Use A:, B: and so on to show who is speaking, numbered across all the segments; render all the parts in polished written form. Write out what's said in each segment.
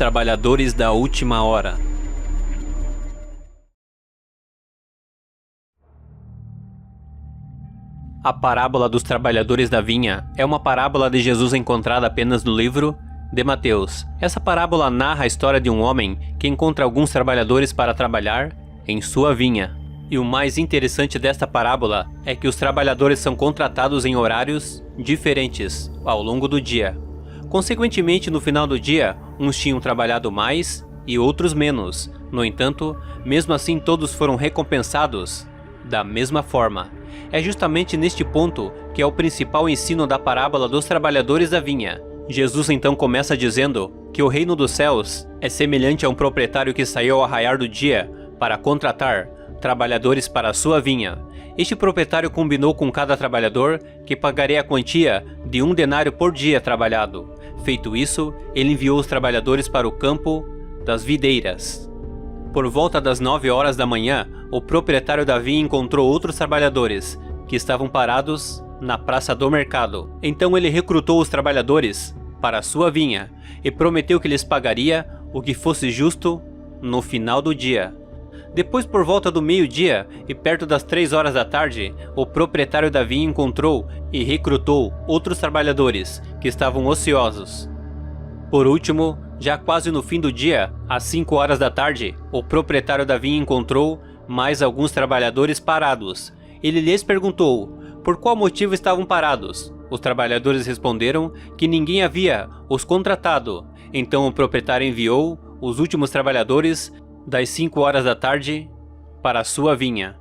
A: trabalhadores da última hora. A parábola dos trabalhadores da vinha é uma parábola de Jesus encontrada apenas no livro de Mateus. Essa parábola narra a história de um homem que encontra alguns trabalhadores para trabalhar em sua vinha. E o mais interessante desta parábola é que os trabalhadores são contratados em horários diferentes ao longo do dia. Consequentemente, no final do dia, uns tinham trabalhado mais e outros menos. No entanto, mesmo assim todos foram recompensados da mesma forma. É justamente neste ponto que é o principal ensino da parábola dos trabalhadores da vinha. Jesus então começa dizendo que o reino dos céus é semelhante a um proprietário que saiu ao raiar do dia para contratar trabalhadores para a sua vinha. Este proprietário combinou com cada trabalhador que pagaria a quantia de 1 denário por dia trabalhado. Feito isso, ele enviou os trabalhadores para o campo das videiras. Por volta das 9 horas da manhã, o proprietário da vinha encontrou outros trabalhadores que estavam parados na praça do mercado. Então ele recrutou os trabalhadores para a sua vinha e prometeu que lhes pagaria o que fosse justo no final do dia. Depois, por volta do meio-dia e perto das 3 horas da tarde, o proprietário da vinha encontrou e recrutou outros trabalhadores que estavam ociosos. Por último, já quase no fim do dia, às 5 horas da tarde, o proprietário da vinha encontrou mais alguns trabalhadores parados. Ele lhes perguntou por qual motivo estavam parados. Os trabalhadores responderam que ninguém havia os contratado. Então o proprietário enviou os últimos trabalhadores das 5 horas da tarde para a sua vinha.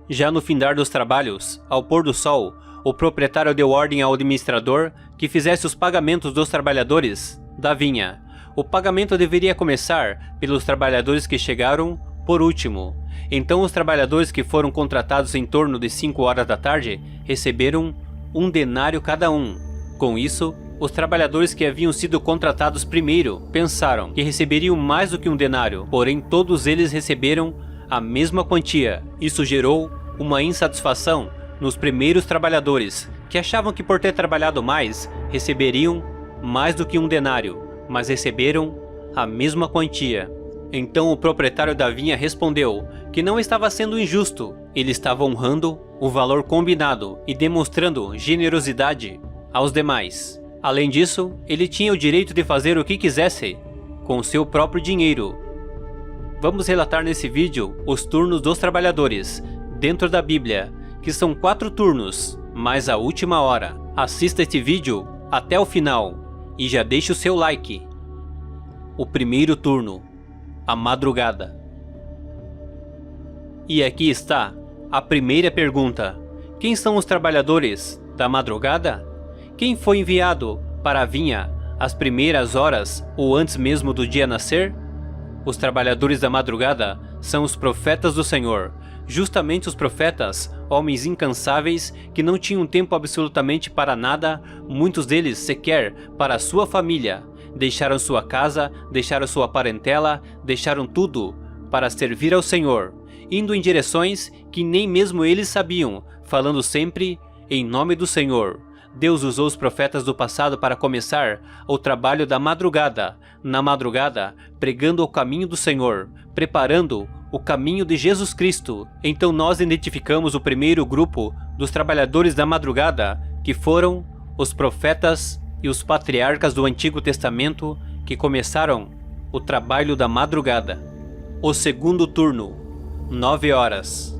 A: Já no findar dos trabalhos, ao pôr do sol, o proprietário deu ordem ao administrador que fizesse os pagamentos dos trabalhadores da vinha. O pagamento deveria começar pelos trabalhadores que chegaram por último. Então os trabalhadores que foram contratados em torno de 5 horas da tarde receberam 1 denário cada um. Com isso, os trabalhadores que haviam sido contratados primeiro pensaram que receberiam mais do que 1 denário, porém todos eles receberam a mesma quantia. Isso gerou uma insatisfação nos primeiros trabalhadores, que achavam que por ter trabalhado mais, receberiam mais do que 1 denário, mas receberam a mesma quantia. Então o proprietário da vinha respondeu que não estava sendo injusto, ele estava honrando o valor combinado e demonstrando generosidade aos demais. Além disso, ele tinha o direito de fazer o que quisesse com seu próprio dinheiro. Vamos relatar nesse vídeo os turnos dos trabalhadores dentro da Bíblia, que são 4 turnos, mais a última hora. Assista este vídeo até o final e já deixe o seu like. O primeiro turno, a madrugada. E aqui está a primeira pergunta: quem são os trabalhadores da madrugada? Quem foi enviado para a vinha às primeiras horas ou antes mesmo do dia nascer? Os trabalhadores da madrugada são os profetas do Senhor, justamente os profetas, homens incansáveis que não tinham tempo absolutamente para nada, muitos deles sequer para a sua família. Deixaram sua casa, deixaram sua parentela, deixaram tudo para servir ao Senhor, indo em direções que nem mesmo eles sabiam, falando sempre em nome do Senhor. Deus usou os profetas do passado para começar o trabalho da madrugada, na madrugada, pregando o caminho do Senhor, preparando o caminho de Jesus Cristo. Então nós identificamos o primeiro grupo dos trabalhadores da madrugada, que foram os profetas e os patriarcas do Antigo Testamento, que começaram o trabalho da madrugada. O segundo turno, 9 horas.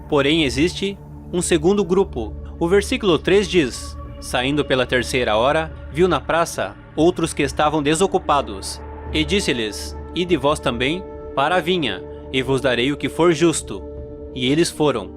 A: Porém existe um segundo grupo. O versículo 3 diz: saindo pela 3ª hora, viu na praça outros que estavam desocupados, e disse-lhes: ide vós também para a vinha, e vos darei o que for justo. E eles foram.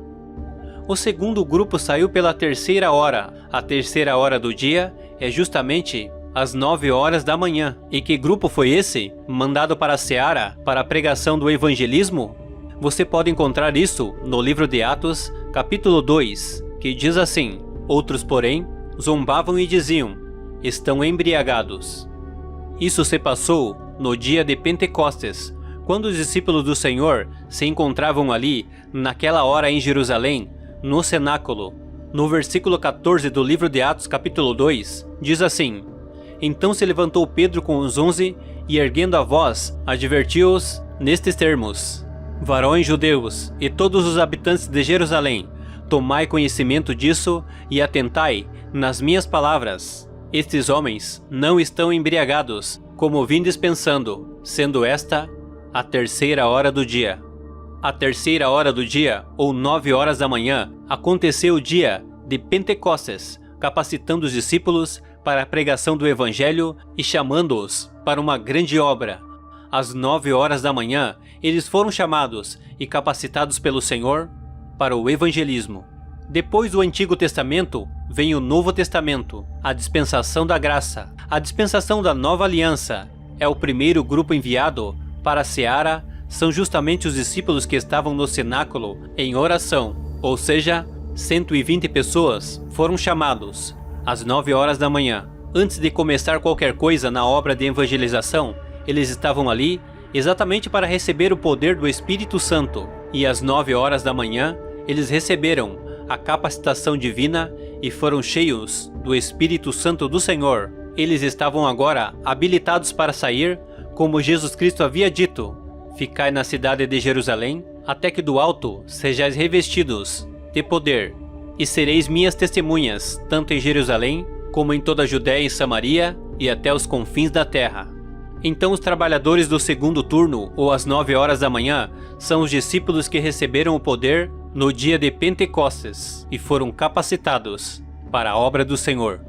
A: O segundo grupo saiu pela 3ª hora. A 3ª hora do dia é justamente às 9 horas da manhã. E que grupo foi esse, mandado para a seara, para a pregação do evangelismo? Você pode encontrar isso no livro de Atos, capítulo 2, que diz assim: outros, porém, zombavam e diziam: estão embriagados. Isso se passou no dia de Pentecostes, quando os discípulos do Senhor se encontravam ali, naquela hora em Jerusalém, no cenáculo. No versículo 14 do livro de Atos, capítulo 2, diz assim: Então se levantou Pedro com os 11 e, erguendo a voz, advertiu-os nestes termos: Varões judeus e todos os habitantes de Jerusalém, tomai conhecimento disso e atentai nas minhas palavras. Estes homens não estão embriagados, como vindes pensando, sendo esta a 3ª hora do dia. A 3ª hora do dia, ou 9 horas da manhã, aconteceu o dia de Pentecostes, capacitando os discípulos para a pregação do Evangelho e chamando-os para uma grande obra. Às 9 horas da manhã, eles foram chamados e capacitados pelo Senhor para o evangelismo. Depois do Antigo Testamento, vem o Novo Testamento, a dispensação da graça. A dispensação da nova aliança é o primeiro grupo enviado para a seara, são justamente os discípulos que estavam no cenáculo em oração, ou seja, 120 pessoas foram chamados às 9 horas da manhã. Antes de começar qualquer coisa na obra de evangelização, eles estavam ali exatamente para receber o poder do Espírito Santo, e às 9 horas da manhã eles receberam a capacitação divina e foram cheios do Espírito Santo do Senhor. Eles estavam agora habilitados para sair, como Jesus Cristo havia dito: Ficai na cidade de Jerusalém, até que do alto sejais revestidos de poder, e sereis minhas testemunhas, tanto em Jerusalém, como em toda a Judéia e Samaria, e até os confins da terra. Então os trabalhadores do segundo turno, ou às 9 horas da manhã, são os discípulos que receberam o poder no dia de Pentecostes, e foram capacitados para a obra do Senhor.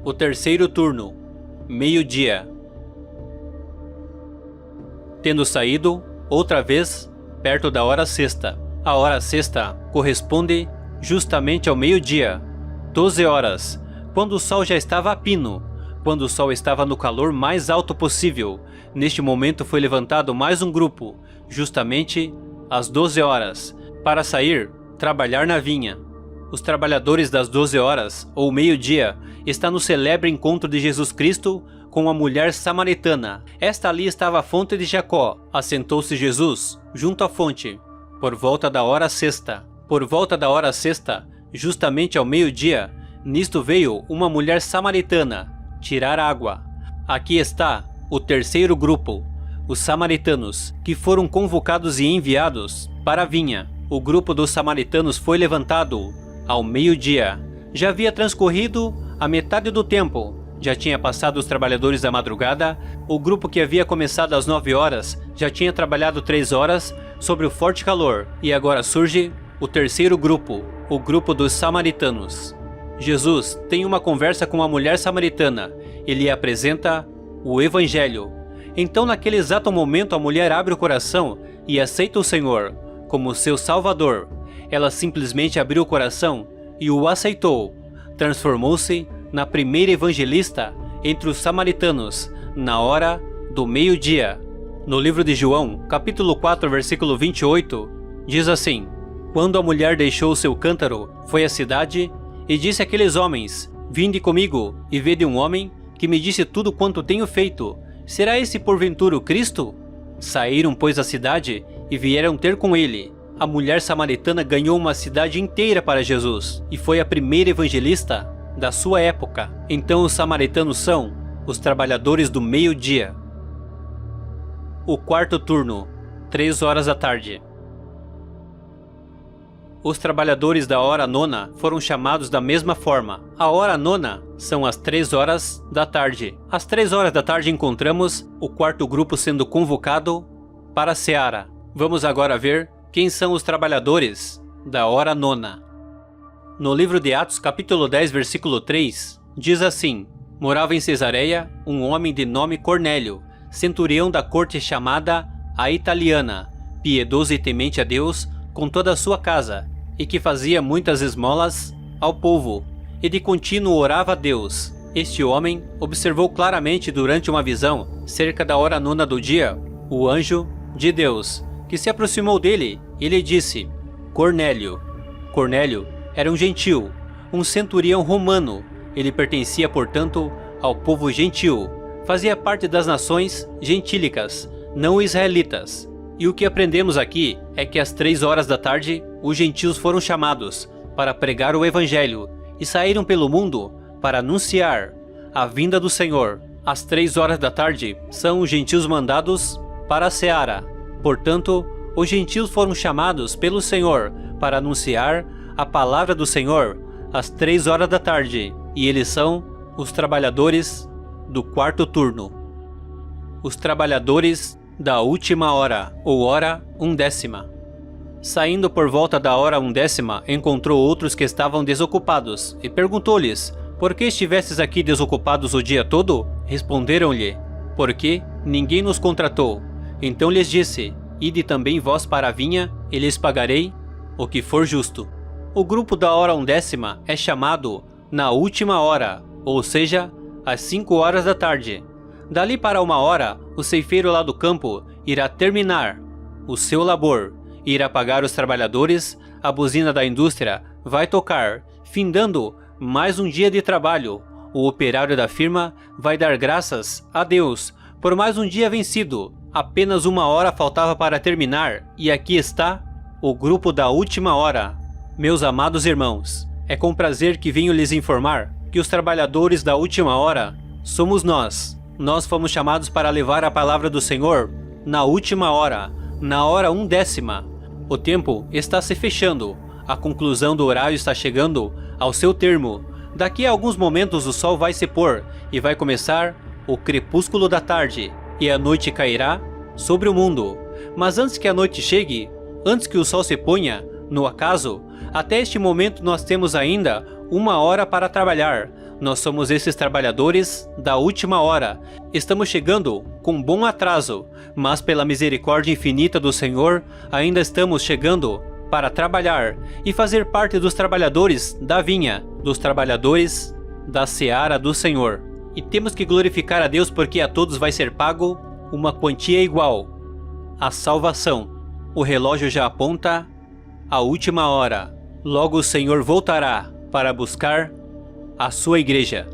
A: O terceiro turno, meio-dia. Tendo saído, outra vez, perto da hora sexta. A hora sexta corresponde justamente ao meio-dia, 12 horas, quando o sol já estava a pino, quando o sol estava no calor mais alto possível. Neste momento foi levantado mais um grupo, justamente às 12 horas, para sair, trabalhar na vinha. Os trabalhadores das 12 horas, ou meio-dia, está no celebre encontro de Jesus Cristo com a mulher samaritana. Esta ali estava a fonte de Jacó. Assentou-se Jesus junto à fonte, por volta da hora sexta. Por volta da hora sexta, justamente ao meio-dia, nisto veio uma mulher samaritana tirar água. Aqui está o terceiro grupo, os samaritanos, que foram convocados e enviados para a vinha. O grupo dos samaritanos foi levantado ao meio-dia. Já havia transcorrido a metade do tempo. Já tinha passado os trabalhadores da madrugada. O grupo que havia começado às 9 horas já tinha trabalhado 3 horas sob o forte calor. E agora surge o terceiro grupo, o grupo dos samaritanos. Jesus tem uma conversa com a mulher samaritana. Ele apresenta o Evangelho. Então, naquele exato momento, a mulher abre o coração e aceita o Senhor como seu Salvador. Ela simplesmente abriu o coração e o aceitou. Transformou-se na primeira evangelista entre os samaritanos, na hora do meio-dia. No livro de João, capítulo 4, versículo 28, diz assim: Quando a mulher deixou o seu cântaro, foi à cidade e disse àqueles homens: Vinde comigo e vede um homem que me disse tudo quanto tenho feito. Será esse porventura o Cristo? Saíram, pois, da cidade e vieram ter com ele. A mulher samaritana ganhou uma cidade inteira para Jesus e foi a primeira evangelista da sua época. Então os samaritanos são os trabalhadores do meio-dia. O quarto turno, 3 horas da tarde. Os trabalhadores da hora nona foram chamados da mesma forma. A hora nona são as 3 horas da tarde. Às 3 horas da tarde encontramos o quarto grupo sendo convocado para a seara. Vamos agora ver quem são os trabalhadores da hora nona. No livro de Atos, capítulo 10, versículo 3, diz assim: Morava em Cesareia um homem de nome Cornélio, centurião da corte chamada a Italiana, piedoso e temente a Deus com toda a sua casa, e que fazia muitas esmolas ao povo, e de contínuo orava a Deus. Este homem observou claramente durante uma visão, cerca da hora nona do dia, o anjo de Deus, que se aproximou dele e lhe disse: Cornélio. Cornélio era um gentil, um centurião romano. Ele pertencia, portanto, ao povo gentil. Fazia parte das nações gentílicas, não israelitas. E o que aprendemos aqui é que às 3 horas da tarde, os gentios foram chamados para pregar o Evangelho e saíram pelo mundo para anunciar a vinda do Senhor. Às 3 horas da tarde são os gentios mandados para a seara. Portanto, os gentios foram chamados pelo Senhor para anunciar a palavra do Senhor às 3 horas da tarde, e eles são os trabalhadores do quarto turno. Os trabalhadores da última hora, ou hora undécima. Saindo por volta da hora undécima, encontrou outros que estavam desocupados, e perguntou-lhes: por que estivestes aqui desocupados o dia todo? Responderam-lhe: porque ninguém nos contratou. Então lhes disse: ide também vós para a vinha, e lhes pagarei o que for justo. O grupo da hora undécima é chamado na última hora, ou seja, às 5 horas da tarde. Dali para 1 hora, o ceifeiro lá do campo irá terminar o seu labor, irá pagar os trabalhadores, a buzina da indústria vai tocar, findando mais um dia de trabalho. O operário da firma vai dar graças a Deus por mais um dia vencido. Apenas 1 hora faltava para terminar, e aqui está o grupo da última hora. Meus amados irmãos, é com prazer que venho lhes informar que os trabalhadores da última hora somos nós. Nós fomos chamados para levar a palavra do Senhor na última hora, na hora undécima. O tempo está se fechando, a conclusão do horário está chegando ao seu termo. Daqui a alguns momentos o sol vai se pôr e vai começar o crepúsculo da tarde, e a noite cairá sobre o mundo. Mas antes que a noite chegue, antes que o sol se ponha, no acaso, até este momento nós temos ainda 1 hora para trabalhar. Nós somos esses trabalhadores da última hora. Estamos chegando com bom atraso, mas pela misericórdia infinita do Senhor, ainda estamos chegando para trabalhar e fazer parte dos trabalhadores da vinha, dos trabalhadores da seara do Senhor. E temos que glorificar a Deus porque a todos vai ser pago uma quantia igual. A salvação. O relógio já aponta a última hora. Logo o Senhor voltará para buscar a sua igreja.